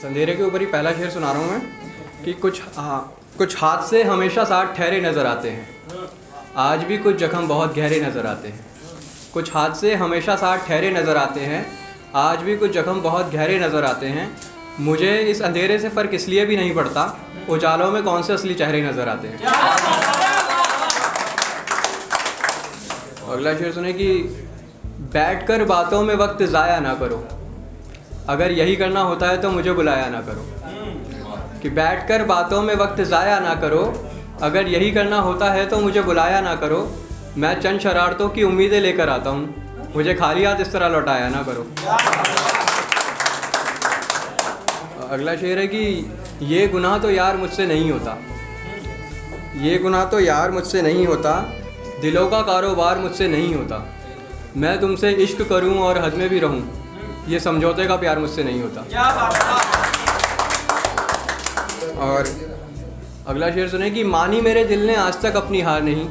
अंधेरे के ऊपर ही पहला शेर सुना रहा हूँ मैं कि कुछ हादसे हमेशा साथ ठहरे नज़र आते हैं, आज भी कुछ जख्म बहुत गहरे नज़र आते हैं। कुछ हादसे हमेशा साथ ठहरे नज़र आते हैं, आज भी कुछ जख्म बहुत गहरे नज़र आते हैं। मुझे इस अंधेरे से फ़र्क इसलिए भी नहीं पड़ता, उजालों में कौन से असली चेहरे नज़र आते हैं। अगला शेर सुने कि बैठकर बातों में वक्त ज़ाया ना करो, अगर यही करना होता है तो मुझे बुलाया ना करो। कि बैठकर बातों में वक्त ज़ाया ना करो, अगर यही करना होता है तो मुझे बुलाया ना करो। मैं चंद शरारतों की उम्मीदें लेकर आता हूँ, मुझे खाली हाथ इस तरह लौटाया ना करो। अगला शेर है कि ये गुनाह तो यार मुझसे नहीं होता, ये गुनाह तो यार मुझसे नहीं होता, दिलों का कारोबार मुझसे नहीं होता। मैं तुमसे इश्क करूं और हद में भी रहूं, ये समझौते का प्यार मुझसे नहीं होता। और अगला शेर सुने कि मानी मेरे दिल ने आज तक अपनी हार नहीं,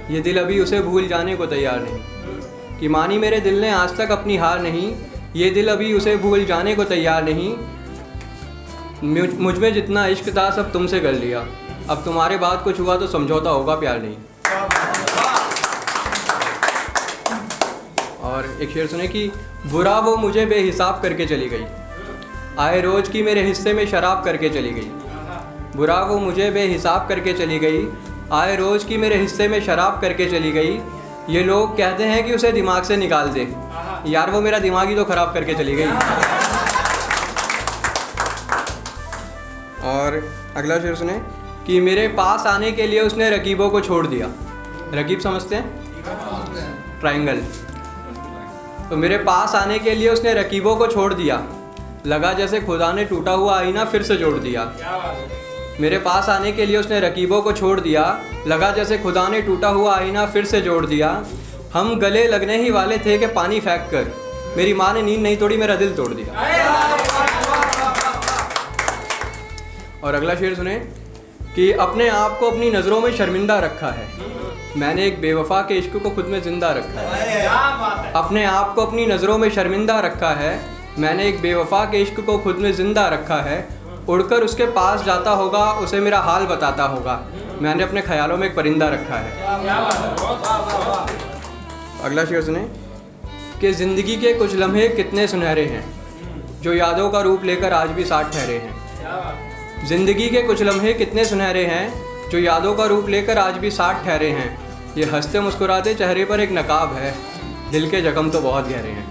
ये दिल अभी उसे भूल जाने को तैयार नहीं। कि मानी मेरे दिल ने आज तक अपनी हार नहीं, ये दिल अभी उसे भूल जाने को तैयार नहीं। मुझ में जितना इश्क था सब तुमसे कर लिया, अब तुम्हारे बाद कुछ हुआ तो समझौता होगा प्यार नहीं। और एक शेर सुने कि बुरा वो मुझे बेहिसाब करके चली गई, आए रोज़ की मेरे हिस्से में शराब करके चली गई। बुरा वो मुझे बेहिसाब करके चली गई, आए रोज़ की मेरे हिस्से में शराब करके चली गई। ये लोग कहते हैं कि उसे दिमाग से निकाल दे, यार वो मेरा दिमाग ही तो ख़राब करके चली गई। और अगला शेर सुने कि मेरे पास आने के लिए उसने रकीबों को छोड़ दिया। रकीब समझते हैं? ट्रायंगल। तो मेरे पास आने के लिए उसने रकीबों को छोड़ दिया, लगा जैसे खुदा ने टूटा हुआ आईना फिर से जोड़ दिया। मेरे पास आने के लिए उसने रकीबों को छोड़ दिया, लगा जैसे खुदा ने टूटा हुआ आईना फिर से जोड़ दिया। हम गले लगने ही वाले थे कि पानी फेंक कर, मेरी माँ ने नींद नहीं तोड़ी, मेरा दिल तोड़ दिया। और अगला शेर सुने कि अपने आप को अपनी नज़रों में शर्मिंदा रखा है, मैंने एक बेवफा के इश्क को खुद में ज़िंदा रखा है। अपने आप को अपनी नज़रों में शर्मिंदा रखा है, मैंने एक बेवफा के इश्क को खुद में ज़िंदा रखा है। उड़कर उसके पास जाता होगा, उसे मेरा हाल बताता होगा, मैंने अपने ख्यालों में एक परिंदा रखा है। अगला शेर सुने कि ज़िंदगी के कुछ लम्हे कितने सुनहरे हैं, जो यादों का रूप लेकर आज भी साथ ठहरे हैं। ज़िंदगी के कुछ लम्हे कितने सुनहरे हैं, जो यादों का रूप लेकर आज भी साथ ठहरे हैं। ये हंसते मुस्कुराते चेहरे पर एक नकाब है, दिल के जख्म तो बहुत गहरे हैं।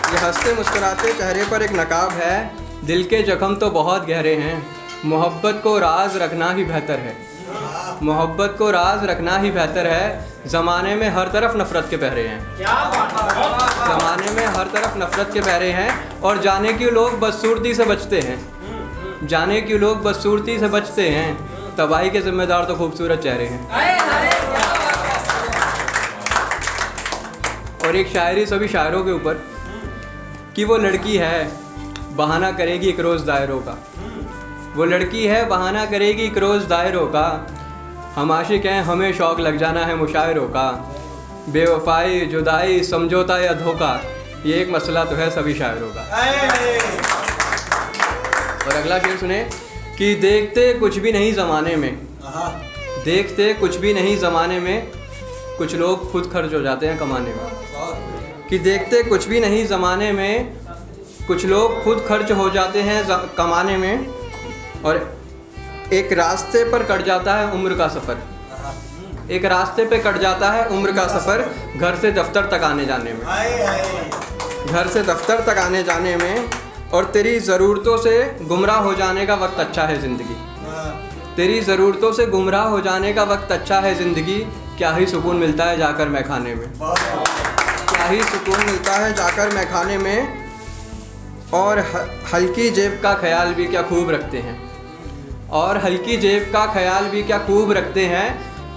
ये हंसते मुस्कुराते चेहरे पर एक नकाब है, दिल के जख्म तो बहुत गहरे हैं। मोहब्बत को राज रखना ही बेहतर है, मोहब्बत को राज रखना ही बेहतर है। ज़माने में हर तरफ नफ़रत के पहरे हैं, ज़माने में हर तरफ नफ़रत के पहरे हैं। और जाने क्यों लोग बदसूरती से बचते हैं, जाने क्यों लोग बदसूरती से बचते हैं, तबाही के ज़िम्मेदार तो खूबसूरत चेहरे हैं। और एक शायरी सभी शायरों के ऊपर कि वो लड़की है बहाना करेगी एक रोज़ दायरों का, वो लड़की है बहाना करेगी एक रोज़ दायरों का। हम आशिक हैं हमें शौक़ लग जाना है मुशायरों का, बेवफाई जुदाई समझौता या धोखा, ये एक मसला तो है सभी शायरों का। और अगला शेर सुने कि देखते कुछ भी नहीं ज़माने में, देखते कुछ भी नहीं ज़माने में, कुछ लोग खुद खर्च हो जाते हैं कमाने में। कि देखते कुछ भी नहीं ज़माने में, कुछ लोग खुद खर्च हो जाते हैं कमाने में। और एक रास्ते पर कट जाता है उम्र का सफ़र, एक रास्ते पे कट जाता है उम्र का सफ़र, घर से दफ्तर तक आने जाने में, घर से दफ्तर तक आने जाने में। और तेरी ज़रूरतों से गुमराह हो जाने का वक्त अच्छा है ज़िंदगी, तेरी ज़रूरतों से गुमराह हो जाने का वक्त अच्छा है ज़िंदगी। क्या ही सुकून मिलता है जाकर मैं खाने में, क्या ही सुकून मिलता है जाकर मैं खाने में। और हल्की जेब का ख्याल भी क्या खूब रखते हैं, और हल्की जेब का ख्याल भी क्या खूब रखते हैं।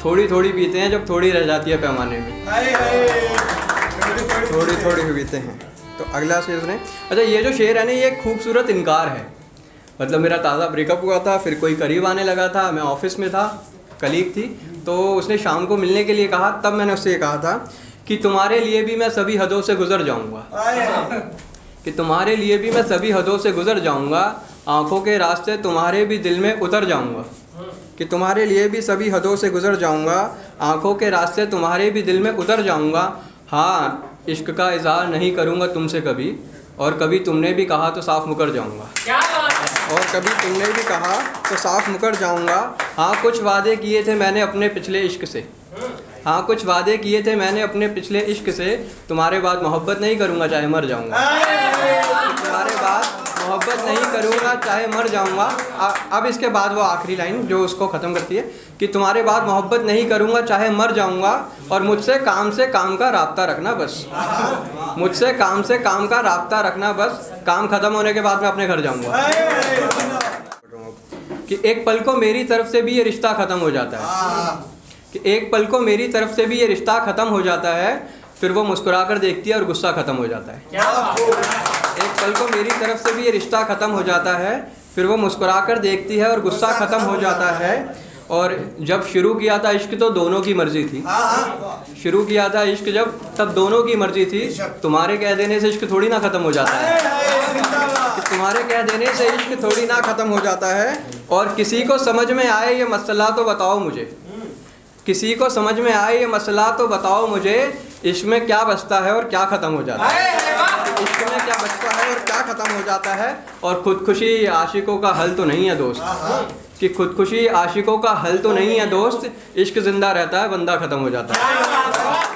थोड़ी थोड़ी पीते हैं जब थोड़ी रह जाती है पैमाने में, थोड़ी थोड़ी पीते हैं। तो अगला शेर सुने। अच्छा, ये जो शेर है ना, ये एक खूबसूरत इनकार है। मतलब मेरा ताज़ा ब्रेकअप हुआ था, फिर कोई करीब आने लगा था, मैं ऑफिस में था, कलीग थी, तो उसने शाम को मिलने के लिए कहा। तब मैंने उससे ये कहा था कि तुम्हारे लिए भी मैं सभी हदों से गुजर जाऊंगा, कि तुम्हारे लिए भी मैं सभी हदों से गुजर जाऊंगा, आंखों के रास्ते तुम्हारे भी दिल में उतर जाऊंगा। कि तुम्हारे लिए भी सभी हदों से गुजर जाऊंगा, आंखों के रास्ते तुम्हारे भी दिल में उतर जाऊंगा। हाँ, इश्क का इज़हार नहीं करूंगा तुमसे कभी, और कभी तुमने भी कहा तो साफ मुकर जाऊंगा। और कभी तुमने भी कहा तो साफ मुकर जाऊंगा। हाँ, कुछ वादे किए थे मैंने अपने पिछले इश्क से। हाँ, कुछ वादे किए थे मैंने अपने पिछले इश्क से, तुम्हारे बाद मोहब्बत नहीं करूँगा चाहे मर जाऊँगा। तुम्हारे बाद मोहब्बत नहीं करूँगा चाहे मर जाऊँगा। अब इसके बाद वो आखिरी लाइन जो उसको ख़त्म करती है कि तुम्हारे बाद मोहब्बत नहीं करूँगा चाहे मर जाऊँगा, और मुझसे काम का राब्ता रखना बस। मुझसे काम का राब्ता रखना बस, काम ख़त्म होने के बाद मैं अपने घर जाऊँगा। कि एक पल को मेरी तरफ से भी ये रिश्ता ख़त्म हो जाता है। कि एक पल को मेरी तरफ से भी ये रिश्ता ख़त्म हो जाता है, फिर वो मुस्कुरा कर देखती है और गुस्सा ख़त्म हो जाता है। एक पल को मेरी तरफ से भी ये रिश्ता ख़त्म हो जाता है, फिर वो मुस्कुरा कर देखती है और गुस्सा ख़त्म हो जाता है। और जब शुरू किया था इश्क तो दोनों की मर्ज़ी थी। शुरू किया था इश्क जब, तब दोनों की मर्ज़ी थी। तुम्हारे कह देने से इश्क थोड़ी ना ख़त्म हो जाता है। तुम्हारे कह देने से इश्क थोड़ी ना ख़त्म हो जाता है। और किसी को समझ में आए ये मसला तो बताओ मुझे, किसी को समझ में आए ये मसला तो बताओ मुझे, इश्क में क्या बचता है और क्या ख़त्म हो जाता है। इश्क में क्या बचता है और क्या ख़त्म हो जाता है। और खुदकुशी आशिकों का हल तो नहीं है दोस्त, कि खुदकुशी आशिकों का हल तो नहीं है दोस्त, इश्क ज़िंदा रहता है बंदा ख़त्म हो जाता है।